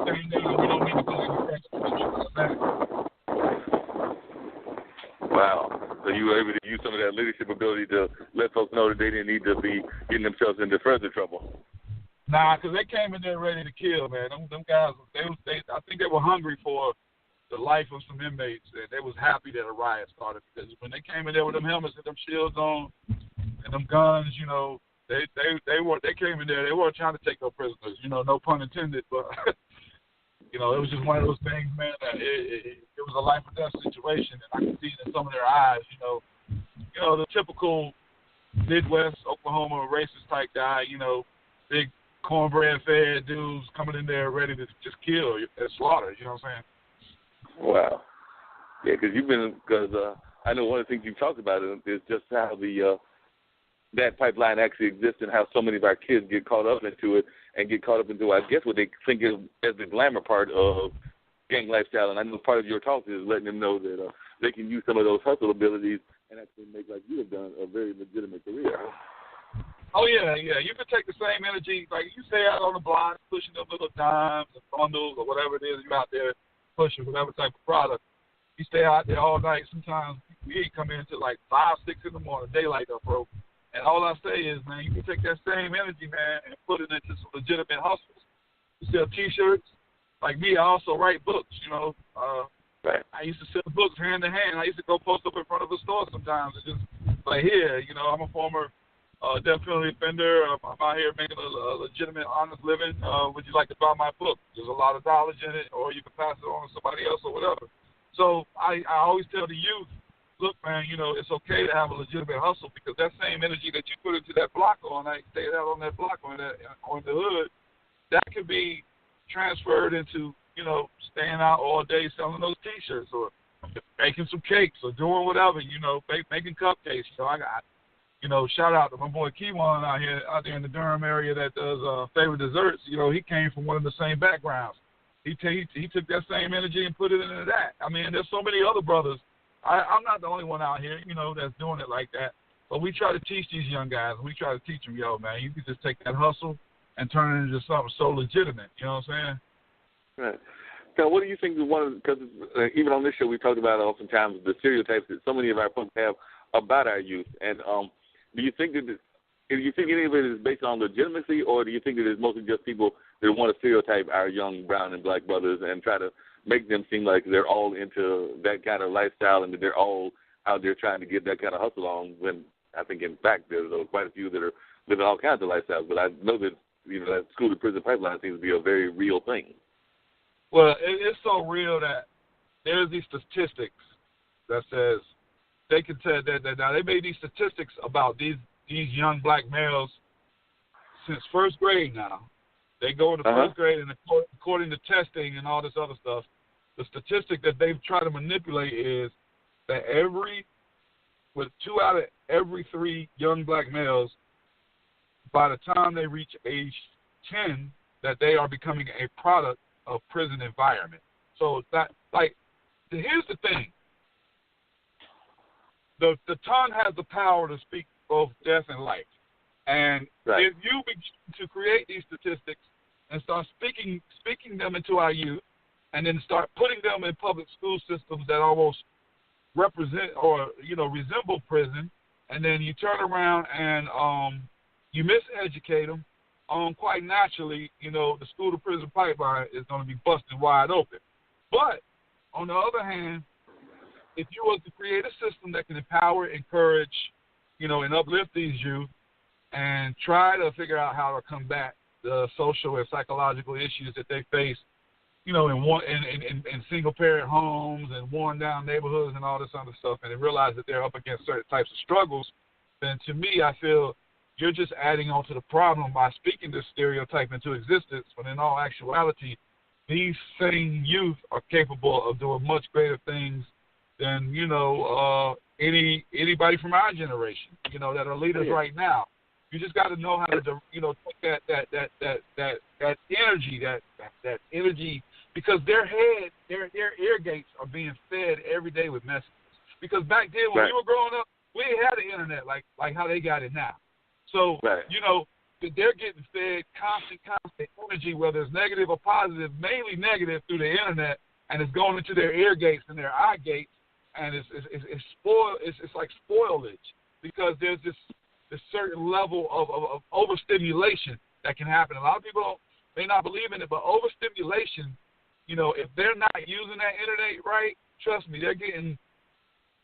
staying down. We don't need to go any further. Wow. So you were able to use some of that leadership ability to let folks know that they didn't need to be getting themselves into further trouble. Nah, because they came in there ready to kill, man. Them guys, I think they were hungry for the life of some inmates, and they was happy that a riot started, because when they came in there with them helmets and them shields on and them guns, you know, they came in there. They weren't trying to take no prisoners, you know, no pun intended, but you know, it was just one of those things, man. That it was a life or death situation, and I could see it in some of their eyes. You know, the typical Midwest Oklahoma racist type guy. You know, big cornbread fed dudes coming in there ready to just kill and slaughter. You know what I'm saying? Wow. Yeah, because I know one of the things you've talked about is just how that pipeline actually exists and how so many of our kids get caught up into it and get caught up into, I guess, what they think is as the glamour part of gang lifestyle. And I know part of your talk is letting them know that they can use some of those hustle abilities and actually make, like you have done, a very legitimate career. Oh, yeah. You can take the same energy, like you stay out on the block pushing them little dimes and bundles or whatever it is you're out there pushing, whatever type of product. You stay out there all night. Sometimes we come in until like 5, 6 in the morning, daylight up, bro. And all I say is, man, you can take that same energy, man, and put it into some legitimate hustles. You sell T-shirts. Like me, I also write books, you know. Right. I used to sell books hand to hand. I used to go post up in front of a store sometimes and just like, here, you know, I'm a former death penalty offender. I'm out here making a legitimate, honest living. Would you like to buy my book? There's a lot of knowledge in it, or you can pass it on to somebody else or whatever. So I always tell the youth, look, man, you know, it's okay to have a legitimate hustle, because that same energy that you put into that block all night, stay out on that block on the hood, that could be transferred into, you know, staying out all day selling those T-shirts or making some cakes or doing whatever, you know, making cupcakes. You know, I got, you know, shout out to my boy Keywan out there in the Durham area that does favorite desserts. You know, he came from one of the same backgrounds. He took that same energy and put it into that. I mean, there's so many other brothers. I'm not the only one out here, you know, that's doing it like that. But we try to teach these young guys. We try to teach them, yo, man, you can just take that hustle and turn it into something so legitimate. You know what I'm saying? Right. Now, what do you think is because even on this show we talked about oftentimes the stereotypes that so many of our folks have about our youth. And do you think any of it is based on legitimacy, or do you think it is mostly just people that want to stereotype our young brown and black brothers and try to make them seem like they're all into that kind of lifestyle and that they're all out there trying to get that kind of hustle on, when I think, in fact, there's quite a few that are living all kinds of lifestyles. But I know that, you know, that school-to-prison pipeline seems to be a very real thing. Well, it's so real that there's these statistics that says they can tell that now they made these statistics about these young black males since first grade now. They go into first grade, and according to testing and all this other stuff, the statistic that they've tried to manipulate is that with 2 out of every 3 young black males, by the time they reach age 10, that they are becoming a product of prison environment. So that, like, here's the thing. The tongue has the power to speak both death and life. And if you begin to create these statistics and start speaking them into our youth, and then start putting them in public school systems that almost represent or, you know, resemble prison, and then you turn around and you miseducate them, quite naturally, you know, the school-to-prison pipeline is going to be busted wide open. But on the other hand, if you were to create a system that can empower, encourage, you know, and uplift these youth, and try to figure out how to combat the social and psychological issues that they face, you know, in single-parent homes and worn-down neighborhoods and all this other stuff, and they realize that they're up against certain types of struggles, then to me, I feel you're just adding on to the problem by speaking this stereotype into existence, when in all actuality, these same youth are capable of doing much greater things than, you know, anybody from our generation, you know, that are leaders right now. You just got to know how to, you know, take that energy, because their ear gates are being fed every day with messages. Because back then when we were growing up, we ain't had the internet like how they got it now. So, you know, they're getting fed constant energy, whether it's negative or positive, mainly negative through the internet, and it's going into their ear gates and their eye gates, and it's spoiled. It's like spoilage because there's this certain level of overstimulation that can happen. A lot of people may not believe in it, but overstimulation, if they're not using that internet right, trust me, they're getting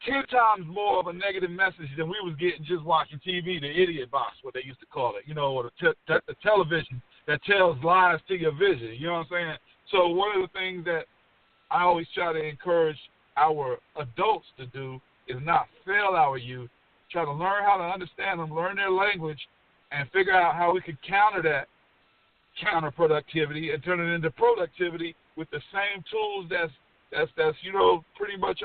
10 times more of a negative message than we was getting just watching TV, the idiot box, what they used to call it, or the television that tells lies to your vision. You know what I'm saying? So one of the things that I always try to encourage our adults to do is not fail our youth. Try to learn how to understand them, learn their language, and figure out how we can counter that counterproductivity and turn it into productivity with the same tools that's pretty much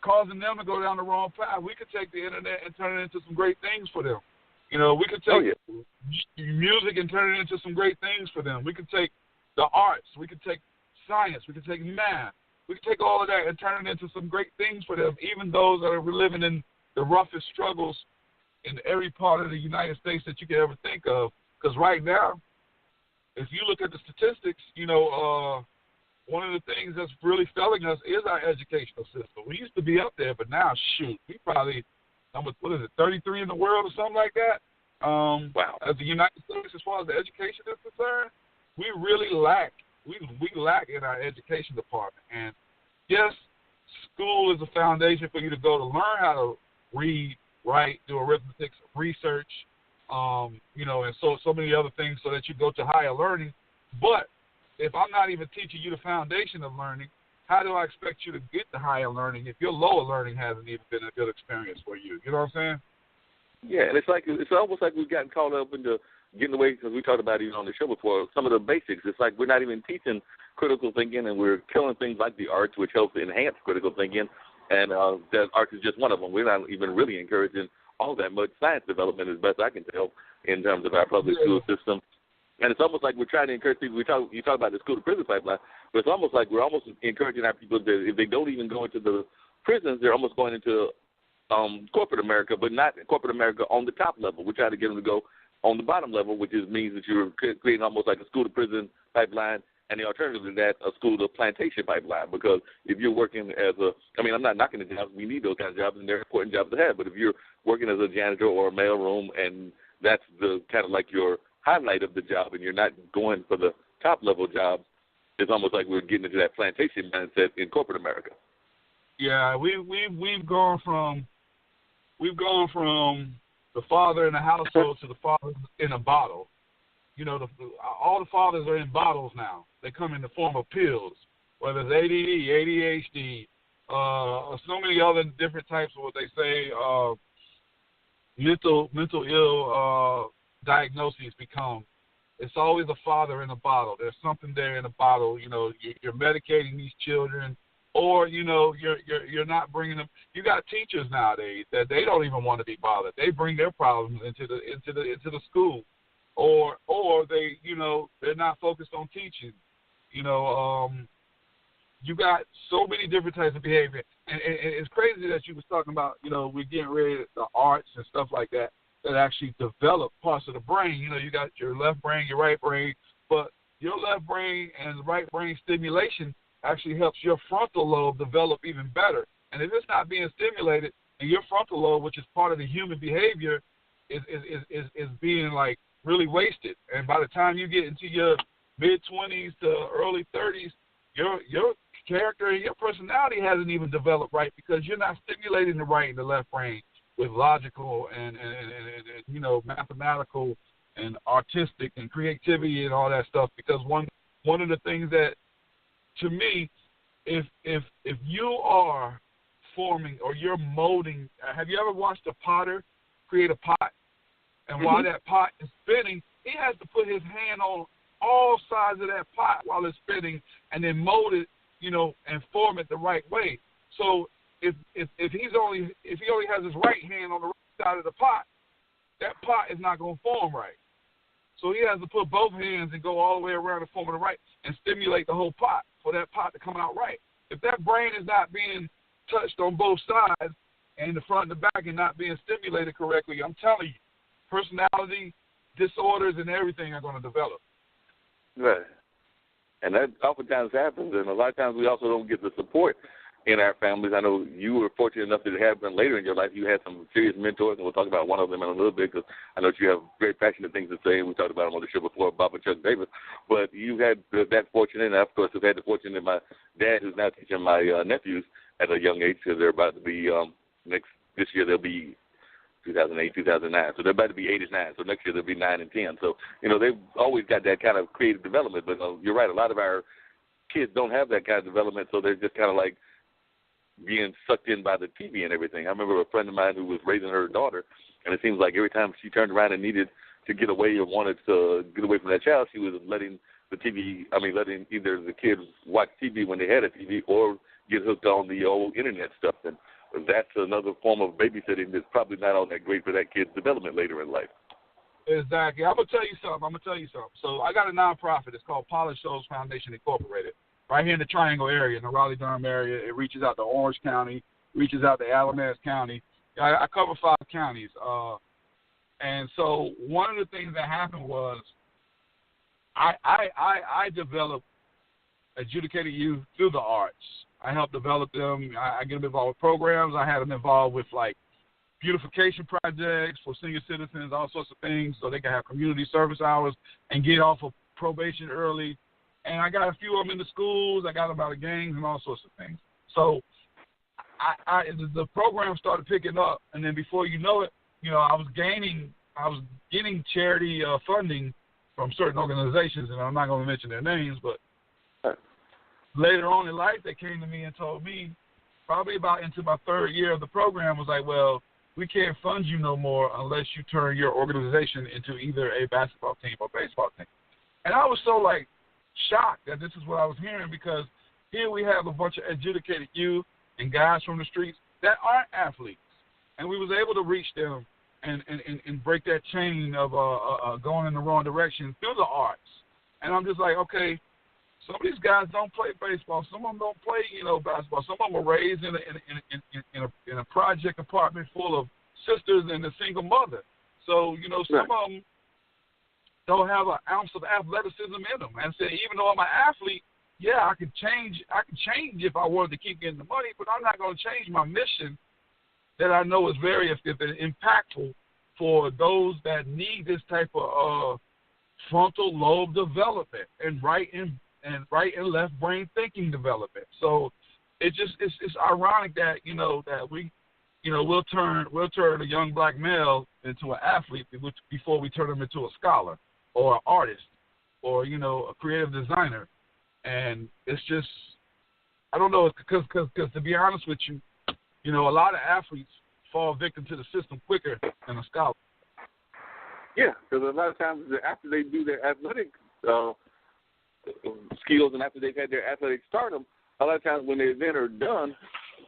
causing them to go down the wrong path. We could take the internet and turn it into some great things for them. We could take music and turn it into some great things for them. We could take the arts. We could take science. We could take math. We could take all of that and turn it into some great things for them, even those that are living in the roughest struggles in every part of the United States that you could ever think of. Because right now, if you look at the statistics, one of the things that's really failing us is our educational system. We used to be up there, but now, shoot, we probably, 33 in the world or something like that? Wow. As the United States, as far as the education is concerned, we really lack. We lack in our education department. And, yes, school is a foundation for you to go to learn how to read, write, do arithmetic, research, and so many other things so that you go to higher learning. But if I'm not even teaching you the foundation of learning, how do I expect you to get the higher learning if your lower learning hasn't even been a good experience for you? You know what I'm saying? Yeah, and it's almost like we've gotten caught up into getting away, because we talked about it even on the show before, some of the basics. It's like we're not even teaching critical thinking, and we're killing things like the arts, which helps enhance critical thinking, and that arts is just one of them. We're not even really encouraging all that much science development, as best I can tell, in terms of our public school system. And it's almost like we're trying to encourage people. You talk about the school-to-prison pipeline, but it's almost like we're almost encouraging our people that if they don't even go into the prisons, they're almost going into corporate America, but not corporate America on the top level. We're trying to get them to go on the bottom level, which means that you're creating almost like a school-to-prison pipeline, and the alternative to that, a school-to-plantation pipeline. Because if you're working I'm not knocking the jobs. We need those kind of jobs, and they're important jobs to have. But if you're working as a janitor or a mailroom, and that's the kind of like your highlight of the job, and you're not going for the top level jobs, it's almost like we're getting into that plantation mindset in corporate America. Yeah, we've gone from the father in the household to the father in a bottle. All the fathers are in bottles now. They come in the form of pills, whether it's ADD, ADHD, so many other different types of what they say mental ill diagnoses become. It's always a father in a bottle. There's something there in a bottle. You're medicating these children, or you're not bringing them. You got teachers nowadays that they don't even want to be bothered. They bring their problems into the school, or they they're not focused on teaching. You got so many different types of behavior, and it's crazy that you was talking about. We're getting rid of the arts and stuff like that actually develop parts of the brain. You got your left brain, your right brain, but your left brain and the right brain stimulation actually helps your frontal lobe develop even better. And if it's not being stimulated, and your frontal lobe, which is part of the human behavior, is being like really wasted. And by the time you get into your mid-20s to early 30s, your character and your personality hasn't even developed right, because you're not stimulating the right and the left brain with logical and mathematical and artistic and creativity and all that stuff. Because one of the things that, to me, if you are forming or you're molding, have you ever watched a potter create a pot? And while that pot is spinning, he has to put his hand on all sides of that pot while it's spinning, and then mold it, and form it the right way. So if he only has his right hand on the right side of the pot, that pot is not going to form right. So he has to put both hands and go all the way around the form of the right and stimulate the whole pot for that pot to come out right. If that brain is not being touched on both sides and the front and the back and not being stimulated correctly, I'm telling you, personality disorders and everything are going to develop. Right. And that oftentimes happens, and a lot of times we also don't get the support in our families. I know you were fortunate enough that it happened later in your life. You had some serious mentors, and we'll talk about one of them in a little bit because I know you have very passionate things to say. We talked about them on the show before, Bob and Chuck Davis. But you had that fortunate, and I, of course, have had the fortune that my dad, who's now teaching my nephews at a young age, because they're about to be this year they'll be 2008, 2009. So they're about to be 8 and 9. So next year they'll be 9 and 10. So, they've always got that kind of creative development. But you're right, a lot of our kids don't have that kind of development, so they're just kind of like being sucked in by the TV and everything. I remember a friend of mine who was raising her daughter, and it seems like every time she turned around and needed to get away or wanted to get away from that child, she was letting letting either the kids watch TV when they had a TV or get hooked on the old internet stuff. And that's another form of babysitting that's probably not all that great for that kid's development later in life. Exactly. I'm going to tell you something. So I got a nonprofit. It's called Polished Souls Foundation Incorporated, right here in the Triangle area, in the Raleigh-Durham area. It reaches out to Orange County, reaches out to Alamance County. I cover 5 counties. And so one of the things that happened was I developed adjudicated youth through the arts. I helped develop them. I get them involved with programs. I had them involved with, like, beautification projects for senior citizens, all sorts of things, so they can have community service hours and get off of probation early. And I got a few of them in the schools. I got them out of gangs and all sorts of things. So the program started picking up, and then before you know it, I was getting charity funding from certain organizations, and I'm not going to mention their names, but later on in life, they came to me and told me, probably about into my 3rd year of the program, was like, well, we can't fund you no more unless you turn your organization into either a basketball team or baseball team. And I was so, like, shocked that this is what I was hearing, because here we have a bunch of educated youth and guys from the streets that aren't athletes. And we was able to reach them and break that chain of going in the wrong direction through the arts. And I'm just like, okay, some of these guys don't play baseball. Some of them don't play, basketball. Some of them were raised in a project apartment full of sisters and a single mother. So, some of them don't have an ounce of athleticism in them. And said, even though I'm an athlete, yeah, I could change if I wanted to keep getting the money, but I'm not going to change my mission that I know is very impactful for those that need this type of frontal lobe development and right and left brain thinking development. So it's ironic that that we we'll turn a young black male into an athlete before we turn him into a scholar or an artist or a creative designer. And it's just, I don't know, because to be honest with you, a lot of athletes fall victim to the system quicker than a scholar. Yeah, because a lot of times after they do their athletic skills and after they've had their athletic stardom, a lot of times when they then are done,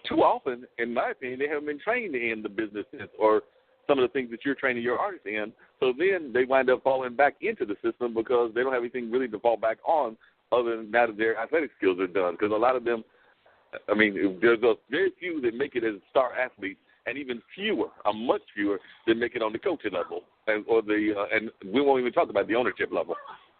too often, in my opinion, they haven't been trained in the business or some of the things that you're training your artists in. So then they wind up falling back into the system because they don't have anything really to fall back on other than now that their athletic skills are done. Because a lot of them, there's very few that make it as star athletes, and even fewer, much fewer, that make it on the coaching level, and we won't even talk about the ownership level.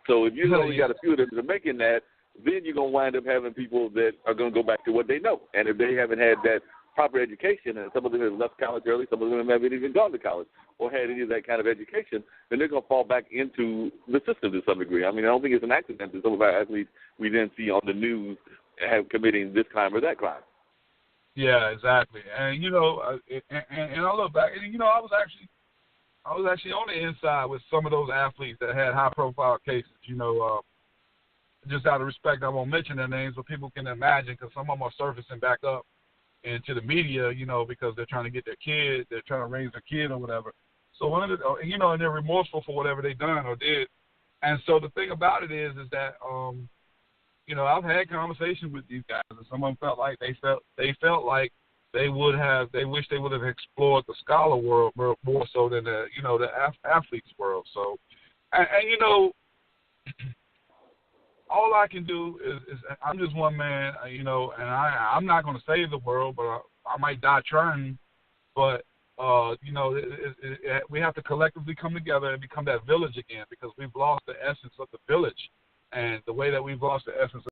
So if you only got a few of them that are making that, then you're going to wind up having people that are going to go back to what they know. And if they haven't had that proper education, and some of them have left college early, some of them haven't even gone to college or had any of that kind of education, then they're going to fall back into the system to some degree. I don't think it's an accident that some of our athletes we then see on the news have committing this crime or that crime. Yeah, exactly. And and I look back, and I was actually on the inside with some of those athletes that had high-profile cases. Just out of respect, I won't mention their names, but people can imagine, because some of them are surfacing back up into the media, because they're trying to get their kid, they're trying to raise their kid or whatever. So and they're remorseful for whatever they've done or did. And so the thing about it is that I've had conversations with these guys, and some of them felt like they felt like they wish they would have explored the scholar world more so than the athletes world. So, and all I can do is I'm just one man, and I'm not going to save the world, but I might die trying. But we have to collectively come together and become that village again, because we've lost the essence of the village. And the way that we've lost the essence